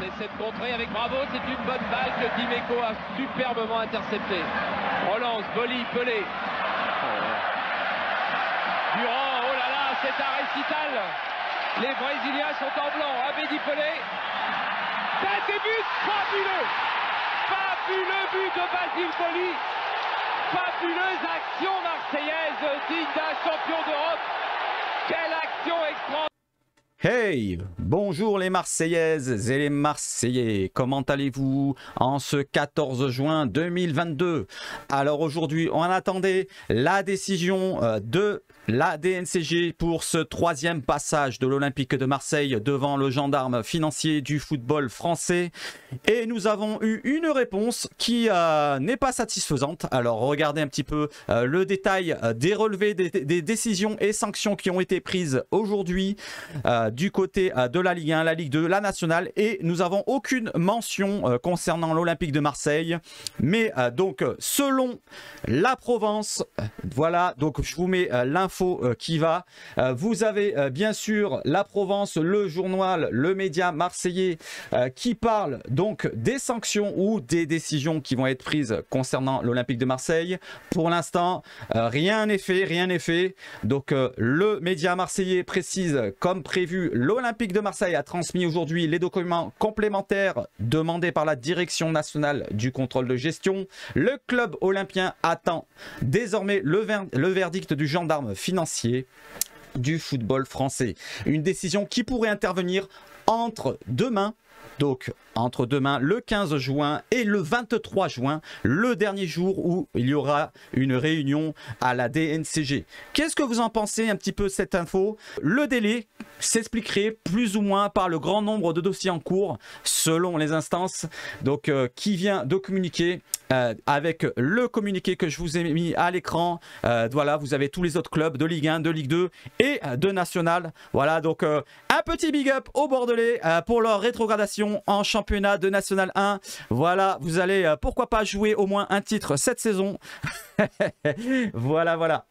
essaie de contrer avec Bravo, c'est une bonne balle que Dimeco a superbement interceptée. Relance, Boli, Pelé. Durand, oh là là, c'est un récital. Les Brésiliens sont en blanc. Abedi Pelé. Tête et but, fabuleux. Fabuleux but de Basile Boli. Fabuleuse action marseillaise digne d'un champion d'Europe. Quelle action extraordinaire. Hey, bonjour les Marseillaises et les Marseillais, comment allez-vous en ce 14 juin 2022? Alors aujourd'hui, on attendait la décision de la DNCG pour ce troisième passage de l'Olympique de Marseille devant le gendarme financier du football français. Et nous avons eu une réponse qui n'est pas satisfaisante. Alors regardez un petit peu le détail des relevés des décisions et sanctions qui ont été prises aujourd'hui du côté de la Ligue 1, la Ligue 2, la Nationale. Et nous n'avons aucune mention concernant l'Olympique de Marseille. Mais donc selon la Provence, voilà, donc je vous mets l'info qui va. Vous avez bien sûr la Provence, le journal, le média marseillais qui parle donc des sanctions ou des décisions qui vont être prises concernant l'Olympique de Marseille. Pour l'instant, rien n'est fait, rien n'est fait. Donc le média marseillais précise, comme prévu, l'Olympique de Marseille a transmis aujourd'hui les documents complémentaires demandés par la direction nationale du contrôle de gestion. Le club olympien attend désormais le verdict du gendarme financier du football français. Une décision qui pourrait intervenir entre demain, donc entre demain le 15 juin et le 23 juin, le dernier jour où il y aura une réunion à la DNCG. Qu'est-ce que vous en pensez un petit peu cette info? Le délai s'expliquerait plus ou moins par le grand nombre de dossiers en cours selon les instances, donc qui vient de communiquer avec le communiqué que je vous ai mis à l'écran. Voilà, vous avez tous les autres clubs de Ligue 1, de Ligue 2 et de National. Voilà, donc un petit big up aux Bordelais pour leur rétrogradation en championnat de National 1. Voilà, vous allez pourquoi pas jouer au moins un titre cette saison. Voilà, voilà.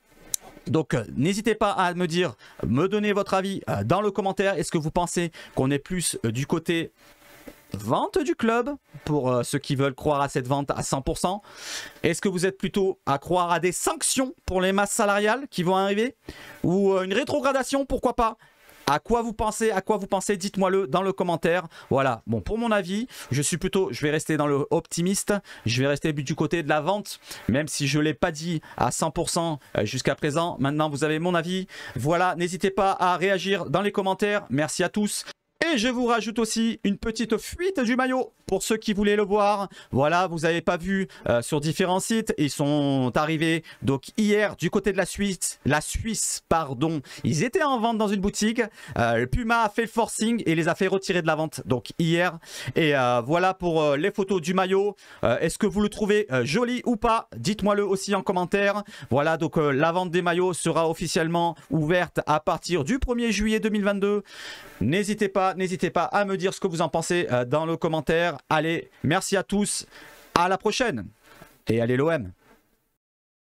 Donc n'hésitez pas à me donner votre avis dans le commentaire. Est-ce que vous pensez qu'on est plus du côté vente du club pour ceux qui veulent croire à cette vente à 100%? Est-ce que vous êtes plutôt à croire à des sanctions pour les masses salariales qui vont arriver, ou une rétrogradation, pourquoi pas? À quoi vous pensez? Dites-moi-le dans le commentaire. Voilà, bon, pour mon avis, je vais rester dans le optimiste. Je vais rester du côté de la vente, même si je ne l'ai pas dit à 100% jusqu'à présent. Maintenant, vous avez mon avis. Voilà, n'hésitez pas à réagir dans les commentaires. Merci à tous. Et je vous rajoute aussi une petite fuite du maillot pour ceux qui voulaient le voir. Voilà, vous n'avez pas vu sur différents sites. Ils sont arrivés donc hier du côté de la Suisse, pardon. Ils étaient en vente dans une boutique. Puma a fait le forcing et les a fait retirer de la vente donc hier. Et voilà pour les photos du maillot. Est-ce que vous le trouvez joli ou pas? Dites-moi-le aussi en commentaire. Voilà, donc la vente des maillots sera officiellement ouverte à partir du 1er juillet 2022. N'hésitez pas à me dire ce que vous en pensez dans le commentaire. Allez, merci à tous, à la prochaine et allez l'OM.